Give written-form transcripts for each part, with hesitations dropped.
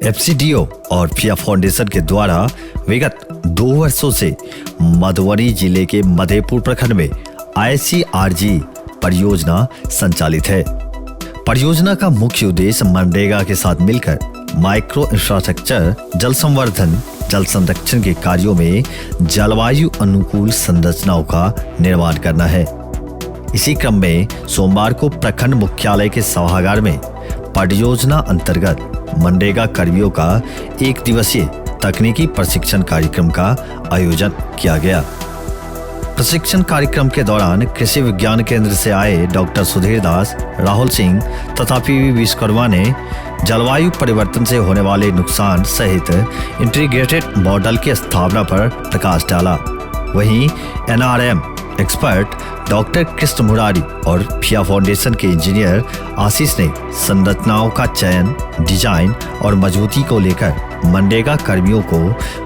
एफसीडीओ और फिया फाउंडेशन के द्वारा विगत 2 वर्षों से मधुबनी जिले के मधेपुर प्रखंड में ICRG परियोजना संचालित है। परियोजना का मुख्य उद्देश्य मनरेगा के साथ मिलकर माइक्रो इंफ्रास्ट्रक्चर, जल संवर्धन, जल संरक्षण के कार्यों में जलवायु अनुकूल संरचनाओं का निर्माण करना है। इसी क्रम में सोमवार को प्रखंड मुख्यालय के सभागार में परियोजना अंतर्गत मनरेगा कर्मियों का 1 दिवसीय तकनीकी प्रशिक्षण कार्यक्रम का आयोजन किया गया। प्रशिक्षण कार्यक्रम के दौरान कृषि विज्ञान केंद्र से आए डॉक्टर सुधीर दास, राहुल सिंह तथा PV विश्वकर्मा ने जलवायु परिवर्तन से होने वाले नुकसान सहित इंटीग्रेटेड मॉडल की स्थापना पर प्रकाश डाला। वहीं NRM expert doctor Krishna Murari और फिया फाउंडेशन के इंजीनियर आशीष ने संरचनाओं का चयन, डिजाइन और मजबूती को लेकर मनरेगा कर्मियों को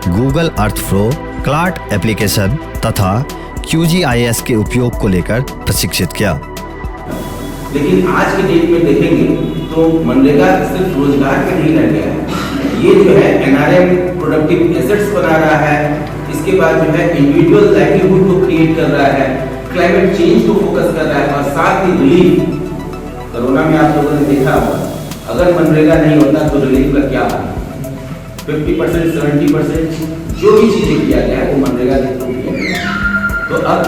गूगल अर्थ फ्लो, क्लार्ट एप्लीकेशन तथा QGIS के उपयोग को लेकर प्रशिक्षित किया। लेकिन आज के डेट में देखेंगे तो मनरेगा सिर्फ रोजगार पे नहीं रह गया है। ये जो है NRM प्रोडक्टिव एसेट्स बना रहा है, इसके बाद जो है इंडिविजुअल लाइवलीहुड को क्रिएट कर रहा है, क्लाइमेट चेंज को फोकस कर रहा है और साथ ही रिलीफ। कोरोना में आप लोगों ने देखा होगा, अगर मनरेगा नहीं होता तो रिलीफ का क्या होगा? 50%, 70% जो भी चीजें किया गया है वो मनरेगा के थ्रू किया गया। तो अब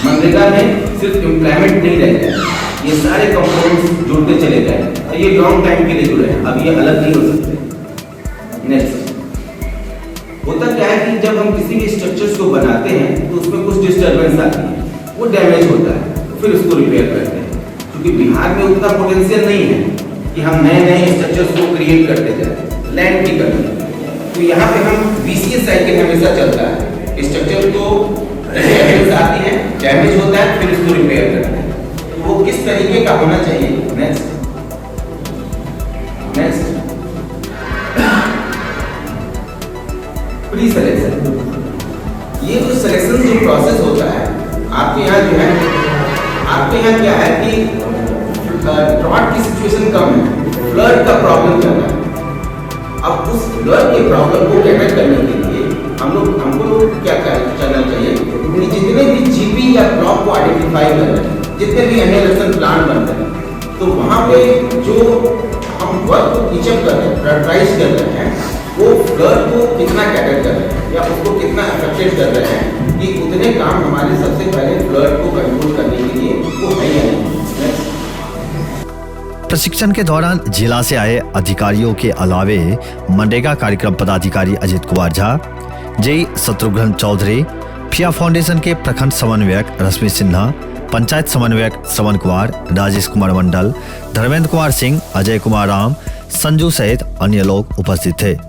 मनरेगा में सिर्फ एम्प्लॉयमेंट नहीं रह गया, ये सारे कंपोनेंट्स जुड़ते चले गए और ये लॉन्ग टाइम के लिए जुड़े हैं, अब ये अलग नहीं हो सकते। नेक्स्ट होता क्या है कि जब हम किसी भी स्ट्रक्चर्स को बनाते हैं तो उसमें कुछ डिस्टर्बेंस आती है, वो डैमेज होता है, तो फिर उसको रिपेयर करते हैं। क्योंकि बिहार में उतना पोटेंशियल नहीं है कि हम नए नए स्ट्रक्चर्स को क्रिएट करते जाए, लैंड की कमी है। तो यहाँ पे हम BCS साइकिल हमेशा चलता है, स्ट्रक्चर को डैमेज आती है, डैमेज होता है, फिर उसको रिपेयर करते हैं। तो वो किस तरीके का होना चाहिए? Next pre selection. ये जो सिलेक्शन जो प्रोसेस होता है आपके यहाँ जो है, आपके यहाँ क्या है कि ड्रॉट की सिचुएशन कम है, फ्लड का प्रॉब्लम ज्यादा है। अब उस फ्लड के प्रॉब्लम को कैटर करने के लिए हमको क्या करना चाहिए कि जितने भी GP या ब्लॉक को आइडेंटिफाई कर रहे हैं, जितने भी एनहेलेशन प्लांट बन रहे हैं, तो वहाँ पे जो हम वर्क को टीचअप कर रहे हैं, प्रायोरिटाइज कर रहे हैं, वो फ्लड को कितना कैटर कर रहे हैं या उसको कितना अफेक्टेड कर रहे हैं कि उतने काम हमारे सबसे पहले फ्लड को कंट्रोल करने के लिए वो है या नहीं। प्रशिक्षण के दौरान जिला से आए अधिकारियों के अलावे मनरेगा कार्यक्रम पदाधिकारी अजित कुमार झा, JE शत्रुघ्न चौधरी, फिया फाउंडेशन के प्रखंड समन्वयक रश्मि सिन्हा, पंचायत समन्वयक श्रवण कुमार, राजेश कुमार मंडल, धर्मेंद्र कुमार सिंह, अजय कुमार राम, संजू सहित अन्य लोग उपस्थित थे।